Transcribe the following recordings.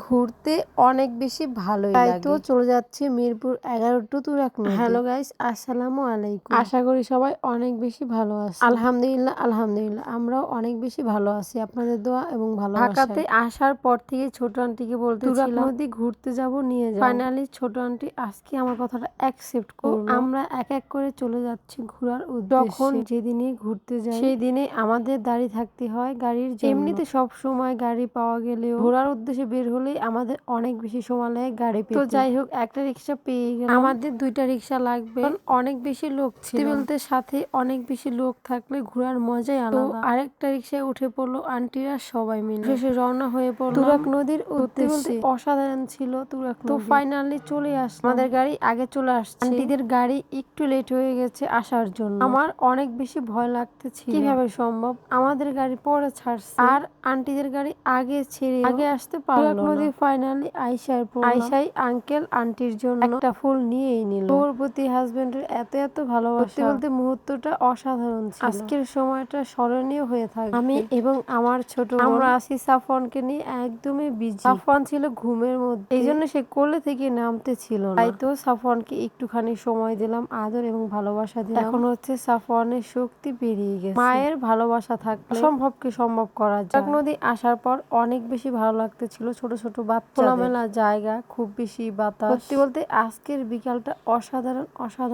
ঘুরতে অনেক বেশি ভালোই তাই লাগে। তো চলে যাচ্ছি মিরপুর 11 টু তুরাগ নদী। হ্যালো গাইস, আসসালামু আলাইকুম। আশা করি সবাই অনেক বেশি ভালো আছে। আলহামদুলিল্লাহ আমরাও অনেক বেশি ভালো আছি আপনাদের দোয়া এবং ভালোবাসায়। ঢাকাতে আসার পর থেকে ছোট আন্টিকে তুরাগ বলতেছিলাম নদী ঘুরতে যাব, নিয়ে যাও। ফাইনালি ছোট আন্টি আজকে আমার কথাটা অ্যাকসেপ্ট করলো। আমরা এক এক করে চলে যাচ্ছি ঘোরার যখন উদ্দেশ্যে। যেদিনে ঘুরতে যাই সেই দিনে আমাদের দাঁড়িয়ে থাকতে হয় গাড়ির জন্য। এমনিতে সব সময় গাড়ি পাওয়া গেলেও ঘোরার উদ্দেশ্যে বের হলেই আমাদের অনেক বেশি সময় লাগে গাড়ি পেতে। তো যাই হোক একটা রিক্সা পেয়ে গেলাম। আমাদের 2টা রিক্সা লাগবে, অনেক বেশি লোক ছিল। বলতে সাথে অনেক বেশি লোক থাকলে ঘোরার মজাই তো আলাদা। আরেকটা রিক্সায় উঠে পড়লো আন্টিরা সবাই মিলে। শেষে রওনা হয়ে পড়লাম তুরাগ নদীর বলতে উদ্দেশ্যে। অসাধারণ ছিল তুরাগ তো নদী। ফাইনালি চলে আসলাম। আমাদের গাড়ি আগে চলে আসছে। আন্টিদের গাড়ি একটু লেট হয়ে গেছে আসার জন্য। আমার অনেক বেশি ভয় লাগতেছিল, কিভাবে সম্ভব, আমাদের গাড়ি পরে ছাড়ছে আর আন্টিদের গাড়ি আগে ছেড়ে আগে আসতে তুরাগ পারলো নদী না। ফাইনালি আইসাই আঙ্কেল আন্টির জন্য একটা ফুল নিয়েই নিল। তোর প্রতি হাজবেন্ডের এত ভালোবাসা। বলতে মুহূর্তটা অসাধারণ ছিল। আজকের সময়টা স্মরণীয় হয়ে থাকবে। আমি এবং আমার ছোট বোন আমরা আছি সাফওয়ানকে নিয়ে একদমই বিজি। সাফওয়ান ছিল ঘুমের মধ্যে, এই জন্য সে কোলে থেকে নামতে ছিল না। তাই তো সাফওয়ানকে একটুখানি সময় দিলাম, আদর এবং ভালোবাসা দিলাম। এখন হচ্ছে সাফওয়ানের শক্তি পেরিয়ে গেছে। মায়ের ভালোবাসা থাকলে অসম্ভবকে সম্ভব করা যায়। তুরাগ নদী আসার পর অনেক বেশি ভালো লাগতেছিল। ছোট ছোট বাচ্চা, খোলামেলা জায়গা, খুব বেশি বাতাস। সত্যি বলতে আজকের বিকালটা অসাধারণ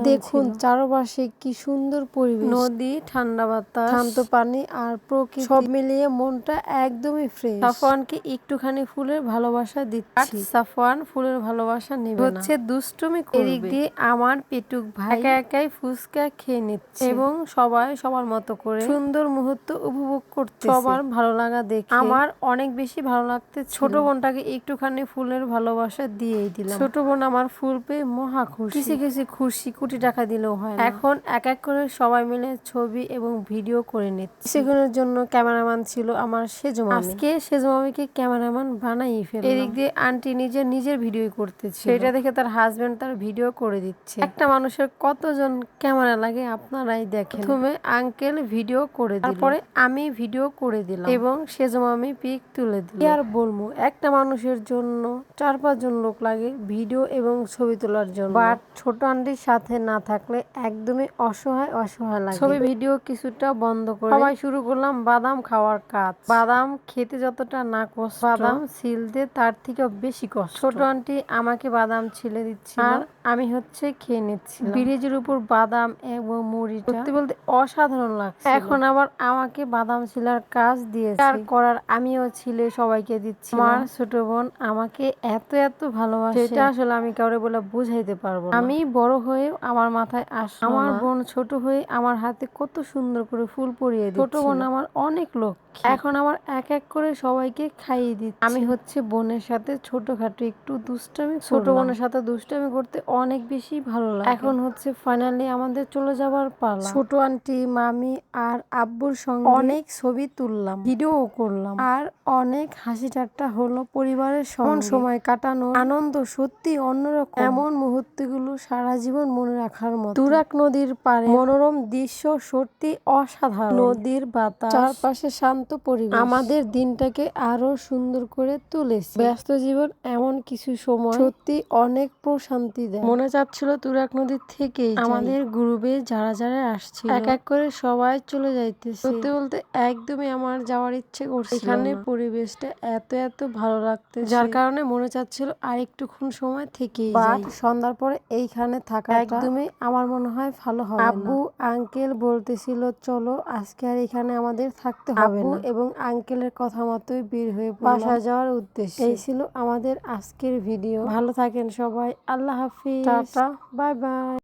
দেখুন ছিল। চারপাশে কি সুন্দর পরিবেশ, নদী, ঠান্ডা বাতাস, শান্ত পানি আর প্রকৃতি, সব মিলিয়ে মনটা একদমই ফ্রেশ। সাফওয়ানকে একটুখানি ফুলের ভালোবাসা দিচ্ছি। সাফওয়ান ফুলের ভালোবাসা নেবে না, দুষ্টুমি এদিক করবে। দিয়ে আমার পেটুক ভাই একা একাই ফুচকা খেয়ে নিচ্ছে এবং সবাই সবার মতো করে সুন্দর মুহূর্ত উপভোগ করতে। সবার ভালো লাগা দেখে আমার অনেক বেশি ভালো লাগতে। ছোট বোনটাকে একটুখানি ফুলের ভালোবাসা দিয়েই দিলাম। ছোট বোন আমার ফুল পেয়ে মহা খুশি। কিছু খুশি, কোটি টাকা দিলেও হয় না। এখন এক এক করে সবাই মিলে ছবি এবং ভিডিও করে নিচ্ছে। কিছুক্ষণের জন্য ক্যামেরাম্যান ছিল আমার সেজো মামি। আজকে সেজো মামিকে ক্যামেরাম্যান বানাই ফেললাম। এদিক দিয়ে আন্টি নিজের ভিডিও করতেছে। সেটা দেখে তার হাজবেন্ড তার ভিডিও করে দিচ্ছে। একটা মানুষের কতজন ক্যামেরা লাগে আপনারাই দেখেন। প্রথমে আঙ্কেল ভিডিও করে দিল, তারপরে আমি ভিডিও করে দিলাম এবং সেজো মামি পিক তুলে দিল। কি আর বলবো, একটা মানুষের জন্য 4-5 জন লোক লাগে ভিডিও এবং ছবি তোলার জন্য। বাট ছোট আন্টির সাথে না থাকলে একদমই অসহায় লাগে। ছবি ভিডিও কিছুটা বন্ধ করে সবাই শুরু করলাম বাদাম খাওয়ার কাজ। বাদাম খেতে যতটা না কষ্ট, বাদাম ছিলতে তার থেকেও বেশি কষ্ট। ছোট আন্টি আমাকে বাদাম ছিলে দিচ্ছিল আর আমি হচ্ছে খেয়ে নিচ্ছি। ব্রিজের উপর বাদাম এবং মুড়িটা সত্যি বলতে অসাধারণ লাগছে। এখন আবার আমাকে বাদাম ছিলার কাজ দিয়েছে। আর করার আমিও ছিলে সবাইকে দিচ্ছি। আমার ছোট বোন আমাকে এত ভালোবাসে, সেটা আসলে আমি কাউরে বলে বুঝাইতে পারবো না। আমি বড় হয়েও আমার মাথায় আসলো আমার না। বোন ছোট হয়ে আমার হাতে কত সুন্দর করে ফুল পরিয়ে দিচ্ছিল। ছোট বোন আমার অনেক লক্ষ্মী। এখন আমার এক এক করে সবাইকে খাইয়ে দিচ্ছি। আমি হচ্ছে বোনের সাথে ছোটখাটো একটু দুষ্টামি করলাম। ছোট বোনের সাথে দুষ্টামি করতে অনেক বেশি ভালো লাগে। এখন হচ্ছে ফাইনালি আমাদের চলে যাবার পালা। ছোট আন্টি, মামি আর আব্বুর সঙ্গে অনেক ছবি তুললাম, ভিডিও করলাম, আর অনেক হাসি ঠাট্টা হলো পরিবারের সঙ্গে। সময় কাটানো আনন্দ সত্যি অন্যরকম। এমন মুহূর্তগুলো সারা জীবন মনে রাখার মতো। তুরাগ নদীর পাড়ে মনোরম দৃশ্য সত্যি অসাধারণ। নদীর বাতাস, চারপাশে শান্ত পরিবেশ আমাদের দিনটাকে আরো সুন্দর করে তুলেছে। ব্যস্ত জীবন এমন কিছু সময় সত্যি অনেক প্রশান্তি দেয়। মনে চাচ্ছিল তুরাগ নদীর থেকেই আমাদের গ্রুপে যারা আসছিল এক এক করে সবাই চলে যাইতেছে। সত্যি বলতে একদমই আমার যাওয়ার ইচ্ছে করছিল না। এখানে পরিবেশটা এত ভালো লাগতেছে, যার কারণে মনে চাচ্ছিল আর একটুক্ষণ সময় থেকেই যাই। সন্ধ্যার পরে এইখানে থাকা একদমই আমার মনে হয় ভালো হবে না। আব্বু আঙ্কেল বলতেছিল চলো আজকে আর এখানে আমাদের থাকতে হবে না। এবং আঙ্কেলের কথা মতোই বের হয়ে বাসায় যাওয়ার উদ্দেশ্যে। এই ছিল আমাদের আজকের ভিডিও। ভালো থাকেন সবাই, আল্লাহ হাফিজ, টাটা, বাই বাই।